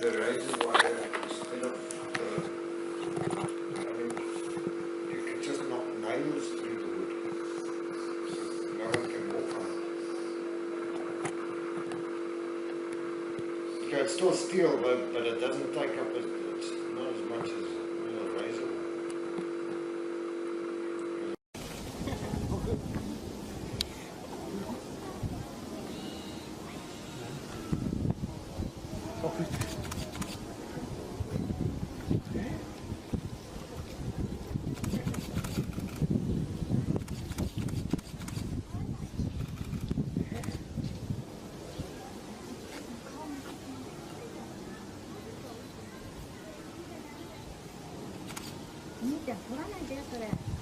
the razor wire instead of I mean, you can just knock nails through the wood. So no one can walk on it. Okay, it's still steel, but it doesn't take up it's not as much as a razor wire.お兄ちゃん取らないでそれ。